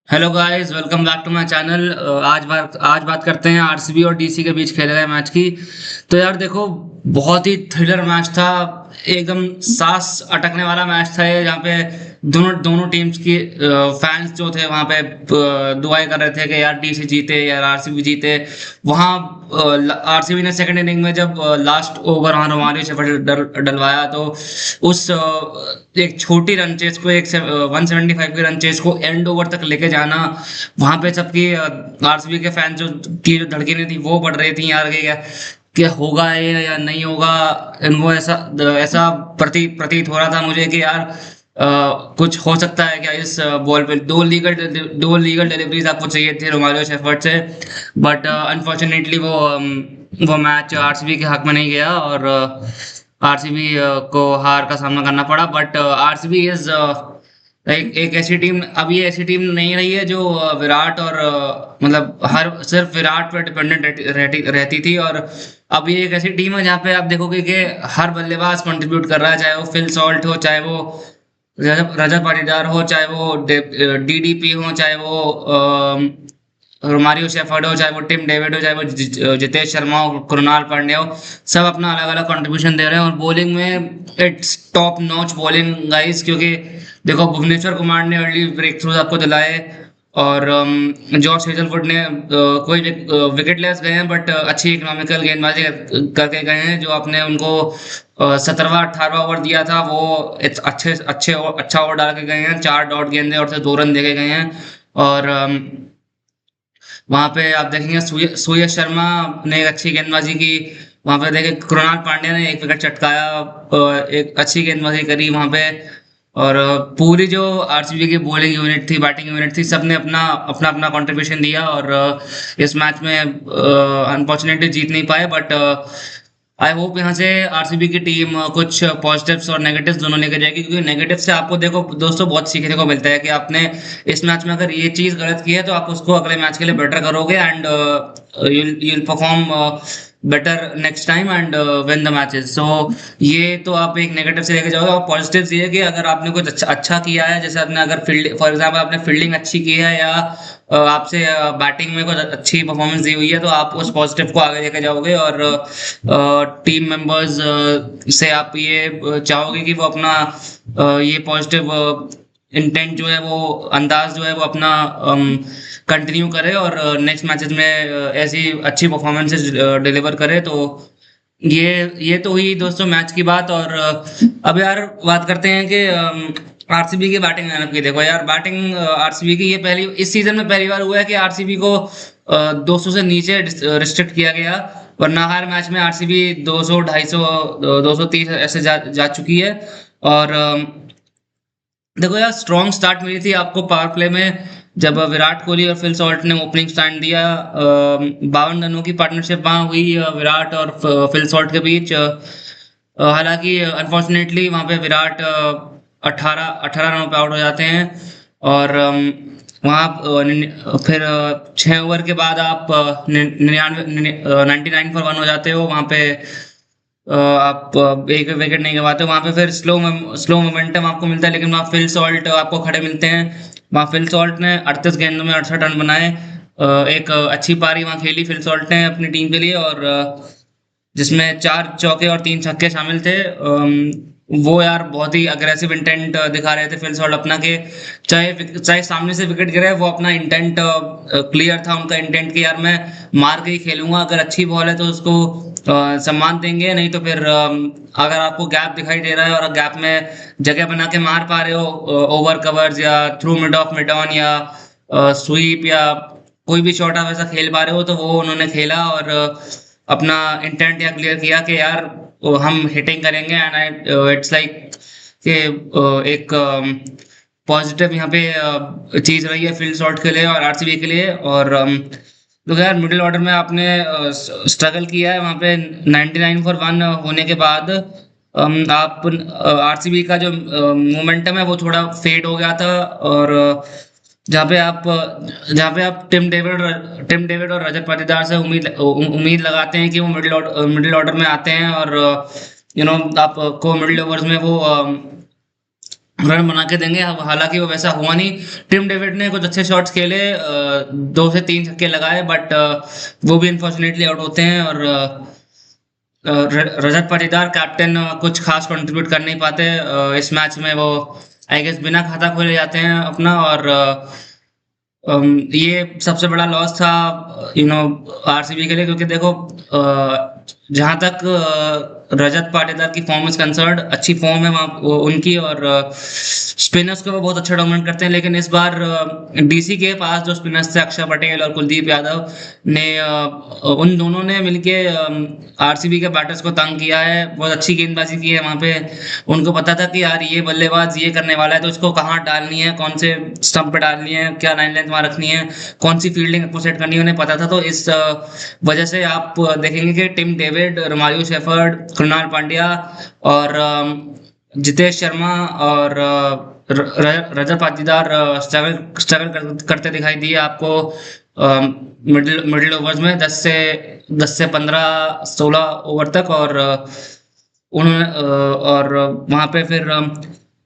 Hello guys, welcome back to my channel. आज बात करते हैं आरसीबी और डीसी के बीच खेले गए मैच की। तो यार देखो, बहुत ही थ्रिलर मैच था। एकदम सांस अटकने वाला मैच था ये, जहाँ पे दोनों दोनों टीम्स की फैंस जो थे वहां पे दुआएं कर रहे थे कि यार डीसी जीते यार आरसीबी जीते। वहां आरसीबी ने सेकंड इनिंग में जब लास्ट ओवर वहां रोमारियो शेफर्ड डलवाया, तो उस एक छोटी रन चेस को, एक 175 की रन चेस को एंड ओवर तक लेके जाना, वहां पे सबकी आरसीबी के फैन जो की जो धड़कनें थी वो बढ़ रही थी यार कि क्या होगा ये या नहीं होगा। इनको ऐसा ऐसा प्रतीत हो रहा था मुझे कि यार कुछ हो सकता है क्या इस बॉल पे। दो लीगल डिलीवरीज आपको चाहिए थी रोमारियो शेफर्ड से, बट अनफॉर्चुनेटली वो मैच आरसीबी के हक में नहीं गया और आरसीबी को हार का सामना करना पड़ा। बट आरसीबी इज एक ऐसी टीम, अब ये ऐसी टीम नहीं रही है जो विराट और मतलब हर सिर्फ विराट पर डिपेंडेंट रहती थी। और अब ये एक ऐसी टीम है जहाँ पे आप देखोगे कि हर बल्लेबाज कंट्रीब्यूट कर रहा है, चाहे वो फिल सॉल्ट हो, चाहे वो रजत पाटीदार हो, चाहे वो डीडीपी हो, चाहे वो रोमारियो शेफर्ड हो, चाहे वो टिम डेविड हो, चाहे वो जितेश शर्मा हो, कृणाल पांड्या हो। सब अपना अलग अलग कंट्रीब्यूशन दे रहे हैं और बॉलिंग में its top notch bowling guys. क्योंकि देखो, भुवनेश्वर कुमार ने अर्ली ब्रेक थ्रू आपको दिलाए और जॉश हेजलवुड ने कोई विकेट लेस गए हैं बट अच्छी इकोनॉमिकल गेंदबाजी करके गए हैं। जो आपने उनको 17वां 18वां ओवर दिया था, वो अच्छा ओवर डाल के गए हैं। 4 डॉट गेंदे और से 2 रन देके गए हैं। और वहां पे आप देखेंगे सूर्य शर्मा ने एक अच्छी गेंदबाजी की। वहां पे देखे कृणाल पांड्या ने एक विकेट चटकाया, एक अच्छी गेंदबाजी करी वहां पे। और पूरी जो आरसीबी की बॉलिंग यूनिट थी, बैटिंग यूनिट थी, सबने अपना अपना अपना कंट्रीब्यूशन दिया और इस मैच में अनफॉर्चुनेटली जीत नहीं पाए। बट आई होप यहाँ से आरसीबी की टीम कुछ पॉजिटिव्स और नेगेटिव्स दोनों लेकर जाएगी। क्योंकि नेगेटिव से आपको देखो दोस्तों बहुत सीखने को मिलता है कि आपने इस मैच में अगर ये चीज गलत की है तो आप उसको अगले मैच के लिए बेटर करोगे and you'll perform better next time and win the matches. So ये तो आप एक नेगेटिव से लेके जाओगे। और पॉजिटिव ये है कि अगर आपने कुछ अच्छा अच्छा किया है, जैसे आपने अगर फील्ड फॉर एग्जाम्पल आपने फील्डिंग अच्छी की है या आपसे बैटिंग में कुछ अच्छी परफॉर्मेंस दी हुई है, तो आप उस पॉजिटिव को आगे लेके जाओगे और टीम मेंबर्स से आप ये चाहोगे कि वो अपना ये पॉजिटिव इंटेंट जो है, वो अंदाज जो है वो अपना कंटिन्यू करे और नेक्स्ट मैचेस में ऐसी अच्छी परफॉर्मेंसेस डिलीवर करे। तो ये तो हुई दोस्तों मैच की बात। और अब यार बात करते हैं कि आरसीबी की बैटिंग लाइनअप की। देखो यार, बैटिंग आरसीबी की ये पहली इस सीजन में पहली बार हुआ है कि आरसीबी को 200 से नीचे रिस्ट्रिक्ट किया गया, वरना हर मैच में आरसीबी 200 250 230 ऐसे जा चुकी है। और देखो यार, स्ट्रॉन्ग स्टार्ट मिली थी आपको पावर प्ले में जब विराट कोहली और फिल सॉल्ट ने ओपनिंग स्टैंड दिया। 52 रनों की पार्टनरशिप वहां हुई विराट और फिल सॉल्ट के बीच। हालांकि अनफॉर्चुनेटली वहां पे विराट 18 रनों पे आउट हो जाते हैं। और वहाँ फिर 6 ओवर के बाद आप 99 फॉर 1 हो जाते हो वहां पे। आप एक विकेट नहीं गवाते वहां पे। फिर स्लो मोमेंटम आपको मिलता है, लेकिन वहाँ फिल सॉल्ट आपको खड़े मिलते हैं। वहाँ फिल सॉल्ट ने 38 गेंदों में 68 रन बनाए। एक अच्छी पारी वहाँ खेली फिल सॉल्ट ने अपनी टीम के लिए, और जिसमें 4 चौके और 3 छक्के शामिल थे। वो यार बहुत ही अग्रेसिव इंटेंट दिखा रहे थे फिल सॉल्ट अपना के। चाहे चाहे सामने से विकेट गिरे, वो अपना इंटेंट क्लियर था उनका इंटेंट कि यार मैं मार के ही खेलूंगा। अगर अच्छी बॉल है तो उसको सम्मान देंगे, नहीं तो फिर अगर आपको गैप दिखाई दे रहा है और गैप में जगह बना के मार पा रहे हो ओवर कवर्स या through mid of mid on या स्वीप या कोई भी शॉट आप ऐसा खेल पा रहे हो, तो वो उन्होंने खेला और अपना इंटेंट या क्लियर किया कि यार हम हिटिंग करेंगे। एंड इट्स लाइक कि एक पॉजिटिव यहाँ पे चीज रही है फील्ड शॉट के लिए और आरसीबी के लिए। और तो यार मिडिल ऑर्डर में आपने स्ट्रगल किया है वहाँ पे 99 फॉर 1 होने के बाद। आप आरसीबी का जो मोमेंटम है वो थोड़ा फेड हो गया था। और जहाँ पे आप टिम डेविड और रजत पाटीदार से उम्मीद लगाते हैं कि वो मिडिल ऑर्डर में आते हैं और आपको मिडिल ओवर्स में वो रन बना के देंगे। हालांकि वो वैसा हुआ नहीं। टिम डेविड ने कुछ अच्छे शॉट्स खेले, 2 से 3 छक्के लगाए, बट वो भी अनफॉर्चुनेटली आउट होते हैं। और रजत पाटीदार कैप्टन कुछ खास कंट्रीब्यूट कर नहीं पाते इस मैच में। वो आई गेस बिना खाता खोले जाते हैं अपना। और ये सबसे बड़ा लॉस था आरसीबी के लिए, क्योंकि देखो जहां तक रजत पाटीदार की फॉर्म इज कंसर्न्ड, अच्छी फॉर्म है वहाँ उनकी। और स्पिनर्स को वो बहुत अच्छा डोमिनेट करते हैं। लेकिन इस बार डीसी के पास जो स्पिनर्स थे, अक्षर पटेल और कुलदीप यादव ने, उन दोनों ने मिलके आरसीबी के बैटर्स को तंग किया है। बहुत अच्छी गेंदबाजी की है वहां पे। उनको पता था कि यार ये बल्लेबाज ये करने वाला है, तो इसको कहाँ डालनी है, कौन से स्टंप पे डालनी है, क्या लाइन लेंथ वहां रखनी है, कौन सी फील्डिंग आपको सेट करनी है, उन्हें पता था। तो इस वजह से आप देखेंगे कि Tim David, Romario Shepherd, Krunal Pandya और जितेश शर्मा और रजत पाटीदार स्ट्रगल करते दिखाई दिए आपको मिडिल मिडिल ओवर्स में, 10 से 15 16 ओवर तक। और उन्होंने और वहां पे फिर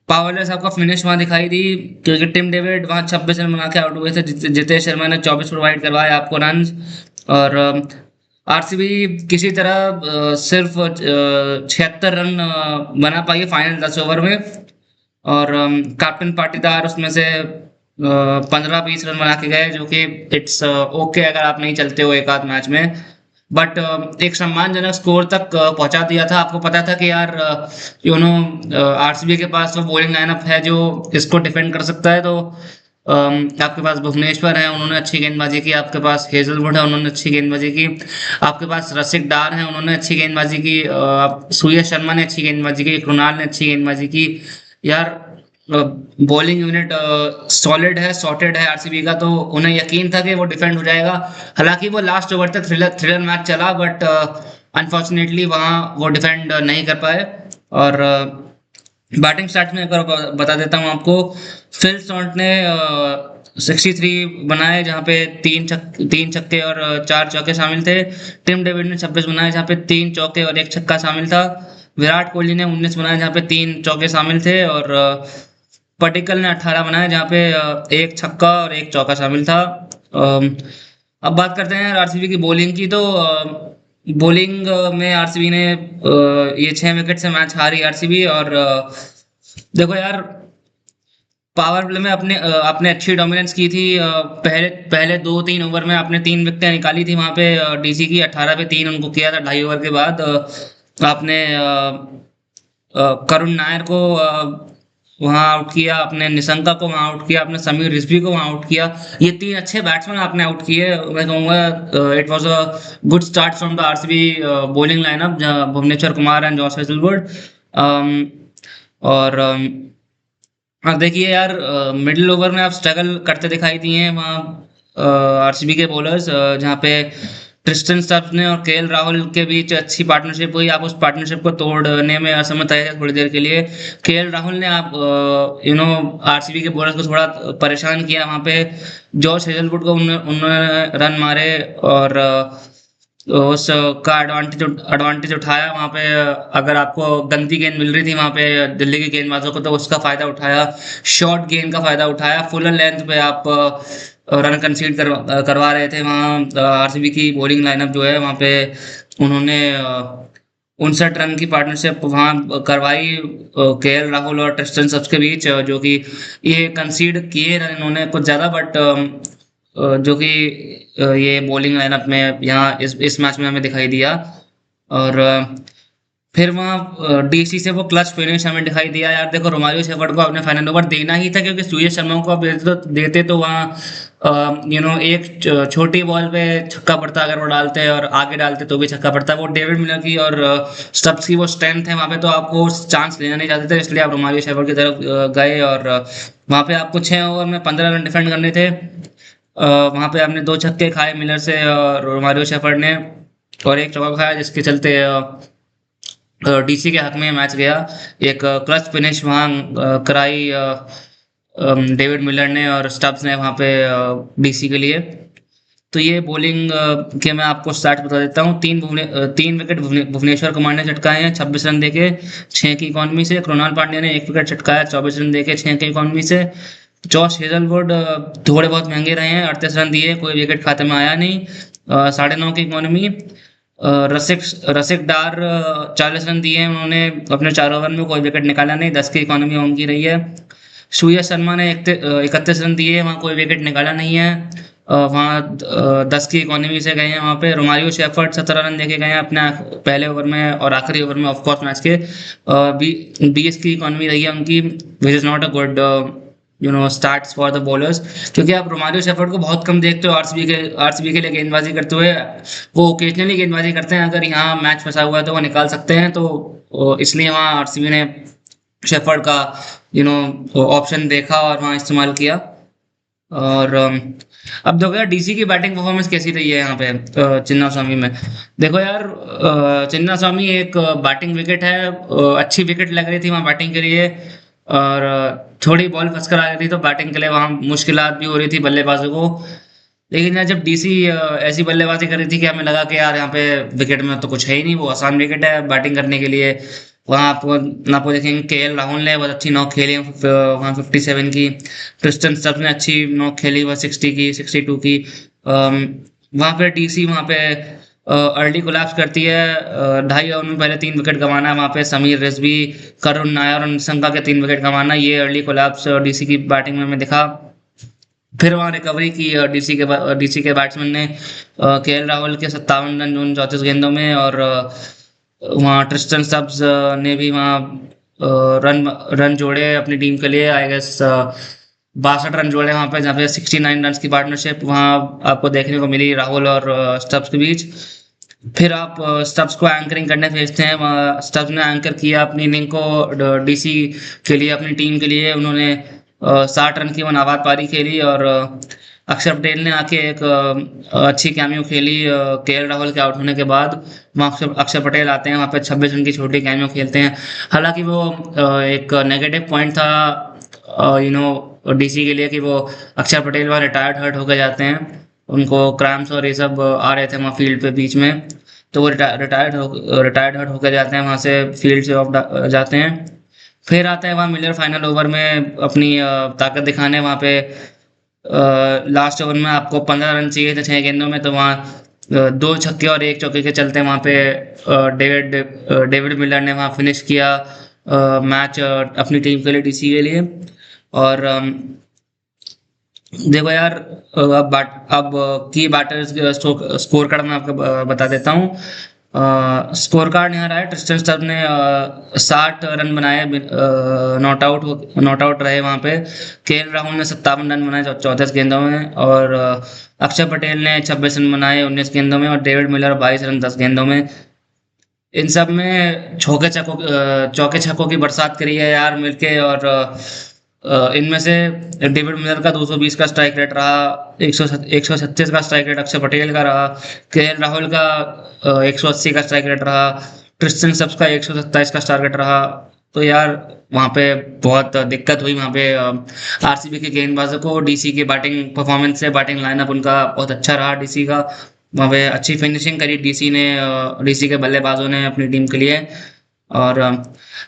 पावरलेस आपका फिनिश वहां दिखाई दी, क्योंकि टिम डेविड वहां 26 रन बना के आउट हुए थे। जितेश शर्मा ने 24 प्रोवाइड करवाए आपको रन। और आरसीबी किसी तरह सिर्फ 76 रन बना पाई है फाइनल 10 ओवर में। और कैप्टन पाटीदार उसमें से 15-20 रन बना के गए, जो कि इट्स ओके अगर आप नहीं चलते हो एक आध मैच में। बट एक सम्मानजनक स्कोर तक पहुंचा दिया था। आपको पता था कि यार आरसीबी के पास तो बॉलिंग लाइनअप है जो इसको डिफेंड कर सकता है। तो आपके पास भुवनेश्वर है, उन्होंने अच्छी गेंदबाजी की। आपके पास हेजलवुड है, उन्होंने अच्छी गेंदबाजी की। आपके पास रसिक डार है, उन्होंने अच्छी गेंदबाजी की। सूर्य शर्मा ने अच्छी गेंदबाजी की, कृणाल ने अच्छी गेंदबाजी की। यार बॉलिंग यूनिट सॉलिड है, सॉर्टेड है आरसीबी का। तो उन्हें यकीन था कि वो डिफेंड हो जाएगा। हालांकि वो लास्ट ओवर तक थ्रिलर मैच चला, बट अनफॉर्चुनेटली वहां वो डिफेंड नहीं कर पाए। और बैटिंग स्टार्ट में एक बार बता देता हूँ आपको। फिल सॉल्ट ने 63 बनाए, जहाँ पे 3 छक्के और 4 चौके शामिल थे। टिम डेविड ने 26 बनाए, जहाँ पे 3 चौके और 1 छक्का शामिल था। विराट कोहली ने 19 बनाए, जहाँ पे 3 चौके शामिल थे। और पटिकल ने 18 बनाए, जहाँ पे 1 छक्का और 1 चौका शामिल था। अब बात करते हैं आरसीबी की बॉलिंग की। तो बॉलिंग में आरसीबी ने ये 6 विकेट से मैच हारी आरसीबी। और देखो यार, पावर प्ले में आपने अच्छी डोमिनेंस की थी। पहले पहले 2-3 ओवर में आपने 3 विकेटें निकाली थी वहां पे। डीसी की 18 पे 3 उनको किया था 2.5 ओवर के बाद। आपने करुण नायर को वहां आउट किया, आपने निशंका को वहां आउट किया, आपने समीर रिजवी को वहां आउट किया। ये 3 अच्छे बैट्समैन आपने आउट किए। मैं कहूंगा it was a good start from the RCB bowling lineup, Bhuvneshwar Kumar and Josh Hazlewood. और हाँ देखिए यार, मिडिल ओवर में आप स्ट्रगल करते दिखाई दिए हैं वहाँ आरसीबी के बॉलर्स, जहाँ पे ट्रिस्टन स्टब्स ने और केएल राहुल के बीच अच्छी पार्टनरशिप हुई। आप उस पार्टनरशिप को तोड़ने में असमर्थ रहे थोड़ी देर के लिए। केएल राहुल ने आप आरसीबी के बॉलर्स को थोड़ा परेशान किया वहाँ पे। जॉश हेजलवुड को उन्होंने रन मारे, और उसका एडवांटेज उठाया वहां पे। अगर आपको गंदी गेंद मिल रही थी वहां पे दिल्ली के गेंदबाजों को, तो उसका फायदा उठाया। शॉर्ट गेंद का फायदा उठाया। फुलर लेंथ पे आप रन कंसीड करवा रहे थे वहां। आरसीबी की बॉलिंग लाइनअप जो है वहां पे उन्होंने 59 रन की पार्टनरशिप वहां करवाई केएल राहुल और ट्रिस्टन सब्स के बीच, जो कि ये कंसीड किए रन इन्होंने कुछ ज्यादा, बट जो कि ये बॉलिंग लाइनअप में यहाँ इस मैच में हमें दिखाई दिया। और फिर वहाँ डीसी से वो क्लच फिनिश हमें दिखाई दिया। यार देखो, रोमारियो शेफर्ड को अपने फाइनल ओवर देना ही था, क्योंकि सूर्य शर्मा को आप देते तो वहाँ एक छोटी बॉल पे छक्का पड़ता अगर वो डालते, और आगे डालते तो भी छक्का पड़ता। वो डेविड मिलर की और स्टब्स की वो स्ट्रेंथ है वहाँ पे, तो आपको चांस लेना नहीं चाहते थे, इसलिए आप रोमारियो शेफर्ड की तरफ गए। और वहाँ पे आपको 6 ओवर में 15 रन डिफेंड करने थे। वहां पे आपने 2 छक्के खाए मिलर से और रोमारियो शेफर्ड ने, और 1 चौका खाया, जिसके चलते डीसी के हक में मैच गया। एक क्लच फिनिश वहां कराई डेविड मिलर ने और स्टब्स ने वहां पे डीसी के लिए। तो ये बॉलिंग के मैं आपको स्टार्ट बता देता हूँ। 3 विकेट भुवनेश्वर कुमार ने चटकाए हैं 26 रन देके 6 की इकॉनमी से। कृणाल पांड्या ने 1 विकेट चटकाया 24 रन देके 6 की इकॉनमी से। जॉश हेजलवुड थोड़े बहुत महंगे रहे हैं, 38 रन दिए, कोई विकेट खाते में आया नहीं, 9.5 की इकॉनमी। रसिक रसिक डार 40 रन दिए हैं उन्होंने अपने 4 ओवर में, कोई विकेट निकाला नहीं, 10 की इकॉनमी उनकी रही है। सूर्य शर्मा ने 31 रन दिए, वहाँ कोई विकेट निकाला नहीं है, वहाँ 10 की इकॉनमी से गए हैं वहाँ पे। रोमारियो शेफर्ड 17 रन देके गए हैं अपने पहले ओवर में और आखिरी ओवर में ऑफ कोर्स मैच के। 20 की इकॉनमी रही है उनकी, which is not a good starts for the bowlers, क्योंकि आप रोमारियो शेफर्ड को बहुत कम देखते हो आरसीबी के लिए गेंदबाजी करते हुए। वो ओकेजनली गेंदबाजी करते हैं, अगर यहाँ मैच फंसा हुआ है तो वो निकाल सकते हैं, तो इसलिए वहाँ आरसीबी ने शेफर्ड का ऑप्शन देखा और वहाँ इस्तेमाल किया। और अब देखो यार डीसी की बैटिंग परफॉर्मेंस कैसी रही है यहाँ पे चिन्ना स्वामी में। देखो यार चिन्ना स्वामी एक बैटिंग विकेट है, अच्छी विकेट लग रही थी वहाँ बैटिंग के लिए, और थोड़ी बॉल फंस कर आ रही थी तो बैटिंग के लिए वहाँ मुश्किलात भी हो रही थी बल्लेबाजों को। लेकिन यार जब डीसी ऐसी बल्लेबाजी कर रही थी कि हमें लगा कि यार यहाँ पे विकेट में तो कुछ है ही नहीं, वो आसान विकेट है बैटिंग करने के लिए। वहाँ आपको देखेंगे केएल राहुल ने बहुत अच्छी नॉक खेली वहाँ 57 की। क्रिस्टन स्टब्स ने अच्छी नॉक खेली वह 60 की 62 की। वहाँ पे डीसी वहाँ पे अर्ली कोलैप्स करती है, 2.5 ओवर में पहले 3 विकेट गंवाना है वहाँ पे। समीर रिजवी, करुण नायर और निशंका के 3 विकेट गंवाना, ये अर्ली कोलैप्स डीसी की बैटिंग में हमें दिखा। फिर वहाँ रिकवरी की डीसी के बैट्समैन ने, केएल राहुल के 57 रन 34 गेंदों में, और वहाँ ट्रिस्टन स्टब्स ने भी वहाँ रन रन जोड़े अपनी टीम के लिए, आई गेस 62 रन जोड़े वहाँ पे, जहाँ पे 69 रन की पार्टनरशिप वहाँ आपको देखने को मिली राहुल और स्टब्स के बीच। फिर आप स्टब्स को एंकरिंग करने भेजते हैं, स्टब्स ने एंकर किया अपनी इनिंग को डीसी के लिए, अपनी टीम के लिए। उन्होंने 60 रन की वो नाबाद पारी खेली, और अक्षर पटेल ने आके एक अच्छी कैमियो खेली केएल राहुल के आउट होने के बाद। वहाँ अक्षर पटेल आते हैं वहाँ पे 26 रन की छोटी कैमियो खेलते हैं। हालांकि वो एक नेगेटिव पॉइंट था डीसी के लिए कि वो अक्षर पटेल वहाँ रिटायर्ड हर्ट होकर जाते हैं, उनको क्रैम्प्स और ये सब आ रहे थे वहाँ फील्ड पे बीच में, तो वो रिटायर्ड हर्ट होकर जाते हैं वहाँ से, फील्ड से ऑफ जाते हैं। फिर आता है वहाँ मिलर फाइनल ओवर में अपनी ताकत दिखाने वहाँ पे। लास्ट ओवर में आपको 15 रन चाहिए थे 6 गेंदों में, तो वहाँ 2 छक्के और 1 चौके के चलते वहाँ पे डेविड मिलर ने वहाँ फिनिश किया मैच अपनी टीम के लिए, डीसी के लिए। और देखो यार अब की बैटर्स स्कोर कार्ड मैं आपको बता देता हूँ। स्कोर कार्ड यहाँ रहा है, ट्रिस्टन स्टब्स ने 60 रन बनाए, नॉट आउट रहे वहाँ पे। केएल राहुल ने 57 रन बनाए 34 गेंदों में, और अक्षर पटेल ने 26 रन बनाए 19 गेंदों में, और डेविड मिलर 22 रन 10 गेंदों में। इन सब में चौके छक्कों की बरसात करी है यार मिलके। और इनमें से डेविड मिलर का 220 का स्ट्राइक रेट रहा, 136 का स्ट्राइक रेट अक्षर पटेल का रहा, केएल राहुल का 180 का स्ट्राइक रेट रहा, क्रिस्टन स्टब्स का 127 का स्ट्राइक रेट रहा। तो यार वहाँ पे बहुत दिक्कत हुई वहाँ पे आरसीबी के गेंदबाजों को। डीसी की बैटिंग परफॉर्मेंस से, बैटिंग लाइनअप उनका बहुत अच्छा रहा डीसी का, वहाँ पे अच्छी फिनिशिंग करी डीसी के बल्लेबाजों ने अपनी टीम के लिए। और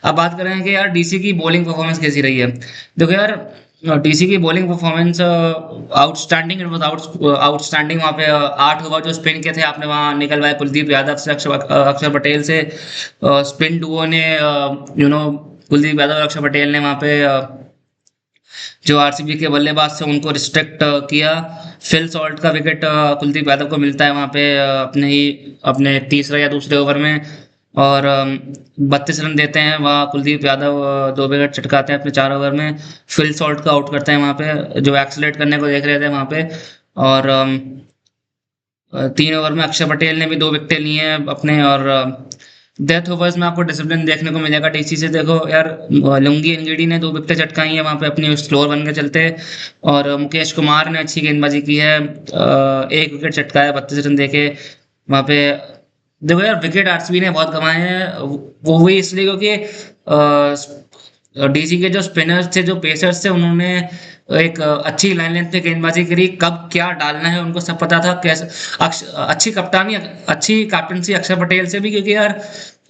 अब बात करें कि यार डीसी की बॉलिंग परफॉर्मेंस कैसी रही है। देखो यार डीसी की bowling performance outstanding, it was outstanding. वहाँ पे 8 ओवर जो स्पिन के थे आपने वहाँ निकलवाए कुलदीप यादव से, अक्षर पटेल से। स्पिन डुओ ने कुलदीप यादव और अक्षर पटेल ने वहाँ पे जो आरसीबी के बल्लेबाज थे उनको रिस्ट्रिक्ट किया। फिल सॉल्ट का विकेट कुलदीप यादव को मिलता है वहाँ पे अपने तीसरे या दूसरे ओवर में, और 32 रन देते हैं वहाँ कुलदीप यादव, 2 विकेट चटकाते हैं अपने 4 ओवर में। फिल सॉल्ट का आउट करते हैं वहाँ पे, जो एक्सलेट करने को देख रहे थे वहाँ पे। और 3 ओवर में अक्षर पटेल ने भी 2 विकेटें ली हैं अपने। और डेथ ओवर्स में आपको डिसिप्लिन देखने को मिलेगा डीसी से। देखो यार लुंगी एनगीडी ने 2 विकेटें चटकाई हैं वहाँ पे अपनी स्लोअर बन के चलते, और मुकेश कुमार ने अच्छी गेंदबाजी की है, 1 विकेट चटकाया 32 रन देके वहाँ पे। देखो यार विकेट आरसीबी ने बहुत कमाए हैं, वो हुई इसलिए क्योंकि डीसी के जो स्पिनर्स थे, जो पेसर्स थे, उन्होंने एक अच्छी लाइन लेंथ पे गेंदबाजी करी, कब क्या डालना है उनको सब पता था। कैसे अच्छी कप्तानी, अच्छी कैप्टनसी अक्षर पटेल से भी, क्योंकि यार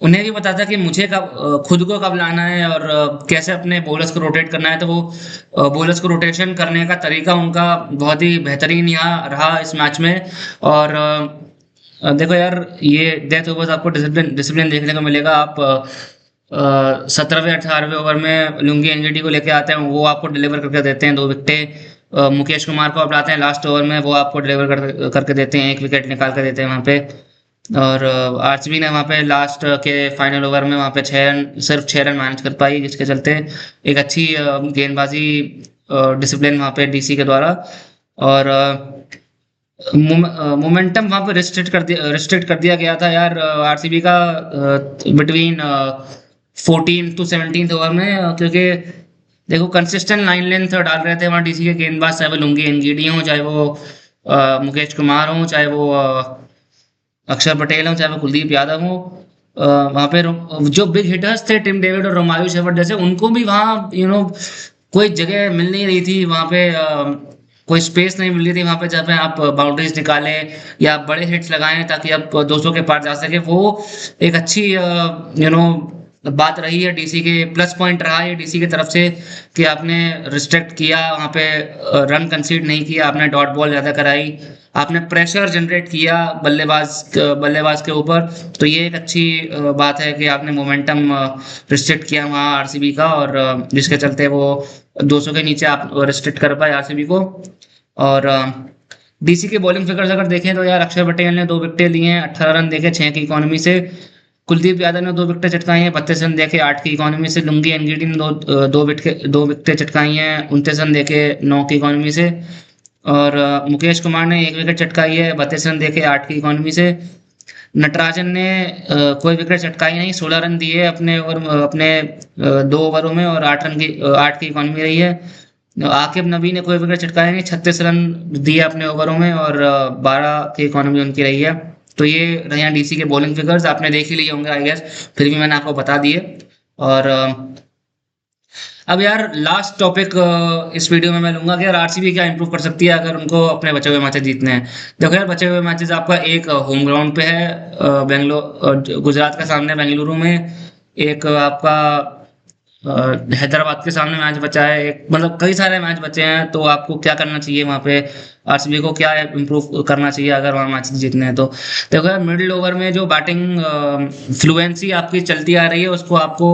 उन्हें भी पता था कि मुझे कब खुद को कब लाना है और कैसे अपने बॉलर्स को रोटेट करना है। तो वो बॉलर्स को रोटेशन करने का तरीका उनका बहुत ही बेहतरीन यहाँ रहा इस मैच में। और देखो यार, ये डेथ ओवर्स आपको डिसिप्लिन डिसिप्लिन देखने को मिलेगा। आप 17वें 18वें ओवर में लुंगी एनजीटी को लेके आते हैं, वो आपको डिलीवर करके देते हैं 2 विकेटें। मुकेश कुमार को आप लाते हैं लास्ट ओवर में, वो आपको डिलीवर करके देते हैं, 1 विकेट निकाल कर देते हैं वहाँ पे। और आरसीबी ने वहाँ पे लास्ट के फाइनल ओवर में वहाँ पे 6 रन, सिर्फ 6 रन मैनेज कर पाई, जिसके चलते एक अच्छी गेंदबाजी डिसिप्लिन वहाँ पे डीसी के द्वारा। और मोमेंटम वहाँ पे रिस्ट्रिक्ट कर दिया गया था यार आरसीबी का बिटवीन 14 to 17 ओवर में, क्योंकि देखो कंसिस्टेंट लाइन लेंथ डाल रहे थे वहाँ डीसी के गेंदबाज, चाहे वो लुंगी एनगीडी हो, चाहे वो मुकेश कुमार हो, चाहे वो अक्षर पटेल हो, चाहे वो कुलदीप यादव हो। वहाँ पे जो बिग हिटर्स थे टिम डेविड और रोमारियो शेफर्ड जैसे, उनको भी वहाँ कोई जगह मिल नहीं रही थी वहाँ पे। कोई स्पेस नहीं मिल रही थी वहाँ पे जहाँ पे आप बाउंड्रीज निकालें या बड़े हिट्स लगाएं ताकि आप 200 के पार जा सके। वो एक अच्छी बात रही है डीसी के, प्लस पॉइंट रहा है डीसी की तरफ से कि आपने रिस्ट्रिक्ट किया वहाँ पे, रन कंसीड नहीं किया, आपने डॉट बॉल ज़्यादा कराई, आपने प्रेशर जनरेट किया बल्लेबाज के ऊपर। तो ये एक अच्छी बात है कि आपने मोमेंटम रिस्ट्रिक्ट किया वहाँ आरसीबी का, और जिसके चलते वो 200 के नीचे आप रिस्ट्रिक्ट कर पाए आरसीबी को। और डीसी के बॉलिंग फिगर्स अगर देखें तो यार अक्षर पटेल ने 2 विकेटें लिए हैं, 18 रन देके 6 की इकोनॉमी से। कुलदीप यादव ने 2 विकेटें चटकाई हैं, 32 रन देके 8 की इकोनॉमी से। लुंगी एनगीडी ने दो विकेटें चटकाई हैं, 29 रन देके 9 की इकोनॉमी से। और मुकेश कुमार ने 1 विकेट चटकाई है, 32 रन देके 8 की इकोनॉमी से। नटराजन ने कोई विकेट चटकाई नहीं, 16 रन दिए अपने 2 ओवरों में, और 8 की इकोनॉमी रही है। आकिब नबी ने कोई विकेट चटकाया नहीं, 36 रन दिए अपने ओवरों में, और 12 की इकोनॉमी उनकी रही है। तो ये रहे डीसी के बॉलिंग फिगर्स, आपने देख ही लिए होंगे आई गेस, फिर भी मैंने आपको बता दिए। और अब यार लास्ट टॉपिक इस वीडियो में मैं लूंगा कि यार आरसीबी क्या इंप्रूव कर सकती है अगर उनको अपने बचे हुए मैचेस जीतने हैं। देखो यार, बचे हुए मैचेस आपका एक होम ग्राउंड पे है, गुजरात के सामने बेंगलुरु में, एक आपका हैदराबाद के सामने मैच बचा है, एक मतलब कई सारे मैच बचे हैं। तो आपको क्या करना चाहिए वहाँ पे, आरसीबी को क्या इम्प्रूव करना चाहिए अगर वहाँ मैच जीतने हैं तो। देखो यार, मिडिल ओवर में जो बैटिंग फ्लुएंसी आपकी चलती आ रही है उसको आपको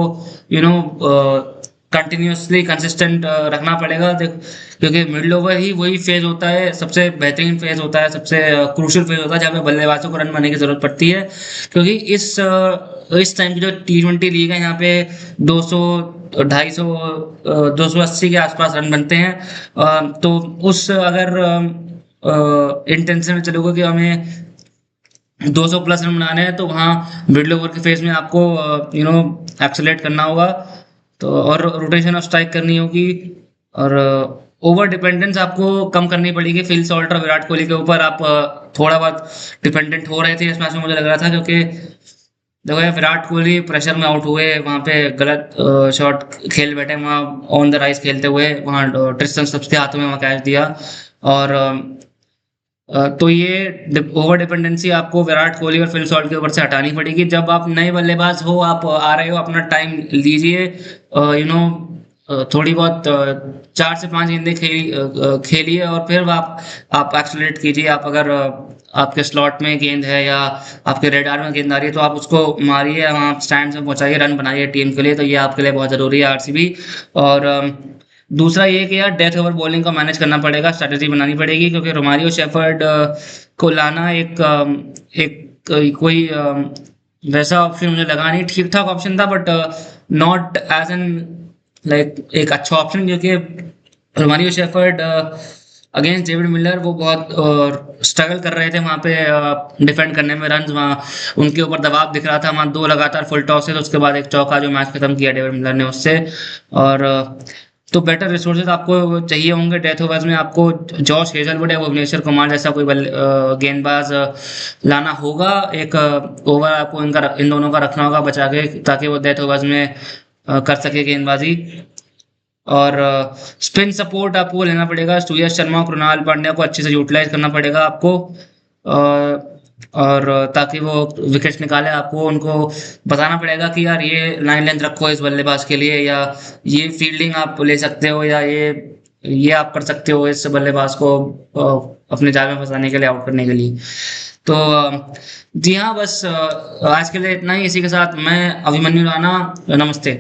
कंटिन्यूसली कंसिस्टेंट रखना पड़ेगा। क्योंकि मिडिल ओवर ही वही फेज होता है, सबसे बेहतरीन फेज होता है, सबसे क्रूशियल फेज होता है जहाँ पे बल्लेबाजों को रन बनाने की जरूरत पड़ती है। क्योंकि इस टाइम की जो T20 लीग है, यहाँ पे 200 250 280 के आसपास रन बनते हैं। तो उस अगर इंटेंशन में चलोगे कि हमें 200 प्लस रन बनाने हैं, तो वहाँ मिडिल ओवर के फेज में आपको एक्सेलरेट करना होगा, तो और रोटेशन ऑफ स्ट्राइक करनी होगी, और ओवर डिपेंडेंस आपको कम करनी पड़ेगी फिल सॉल्ट और विराट कोहली के ऊपर। आप थोड़ा बहुत डिपेंडेंट हो रहे थे इस मैच में, मुझे लग रहा था, क्योंकि देखो यार, विराट कोहली प्रेशर में आउट हुए, वहाँ पे गलत शॉट खेल बैठे, वहाँ ऑन द राइज खेलते हुए वहाँ ट्रिस्टन स्टब्स के हाथों में वहाँ कैच दिया। और तो ये ओवर डिपेंडेंसी आपको विराट कोहली और फिल सॉल्ट के ऊपर से हटानी पड़ेगी। जब आप नए बल्लेबाज हो, आप आ रहे हो, अपना टाइम लीजिए, थोड़ी बहुत 4 से 5 गेंदें खेलिए, और फिर आप एक्सलरेट कीजिए। आप अगर आपके स्लॉट में गेंद है या आपके रेडार में गेंद आ रही है, तो आप उसको मारिए, वहाँ स्टैंड में पहुंचाइए, रन बनाइए टीम के लिए। तो ये आपके लिए बहुत ज़रूरी है आरसीबी। और दूसरा ये कि यार डेथ ओवर बॉलिंग को मैनेज करना पड़ेगा, स्ट्रेटेजी बनानी पड़ेगी, क्योंकि रोमारियो शेफर्ड को लाना कोई वैसा ऑप्शन मुझे लगा नहीं। ठीक ठाक ऑप्शन था, but not as an like एक अच्छा ऑप्शन, क्योंकि Romario Shepherd against David Miller वो बहुत स्ट्रगल कर रहे थे वहाँ पे डिफेंड करने में, रन वहाँ उनके ऊपर दबाव दिख रहा था। वहाँ 2 लगातार फुल टॉस है, तो उसके बाद एक चौका जो मैच खत्म किया डेविड मिलर ने उससे। और तो बेटर रिसोर्सेज आपको चाहिए होंगे डेथ ओवर्स में। आपको जॉश हेजलवुड या भुवनेश्वर कुमार जैसा कोई गेंदबाज लाना होगा। एक ओवर आपको इन दोनों का रखना होगा बचा के, ताकि वो डेथ ओवर्स में कर सके गेंदबाजी। और स्पिन सपोर्ट आपको लेना पड़ेगा, सूर्यश शर्मा और कृणाल पांड्या को अच्छे से यूटिलाइज करना पड़ेगा आपको, और ताकि वो विकेट्स निकाले, आपको उनको बताना पड़ेगा कि यार ये लाइन लेंथ रखो इस बल्लेबाज के लिए, या ये फील्डिंग आप ले सकते हो, या ये आप कर सकते हो इस बल्लेबाज को अपने जाल में फंसाने के लिए, आउट करने के लिए। तो जी हाँ, बस आज के लिए इतना ही। इसी के साथ मैं अभिमन्यु राणा, नमस्ते।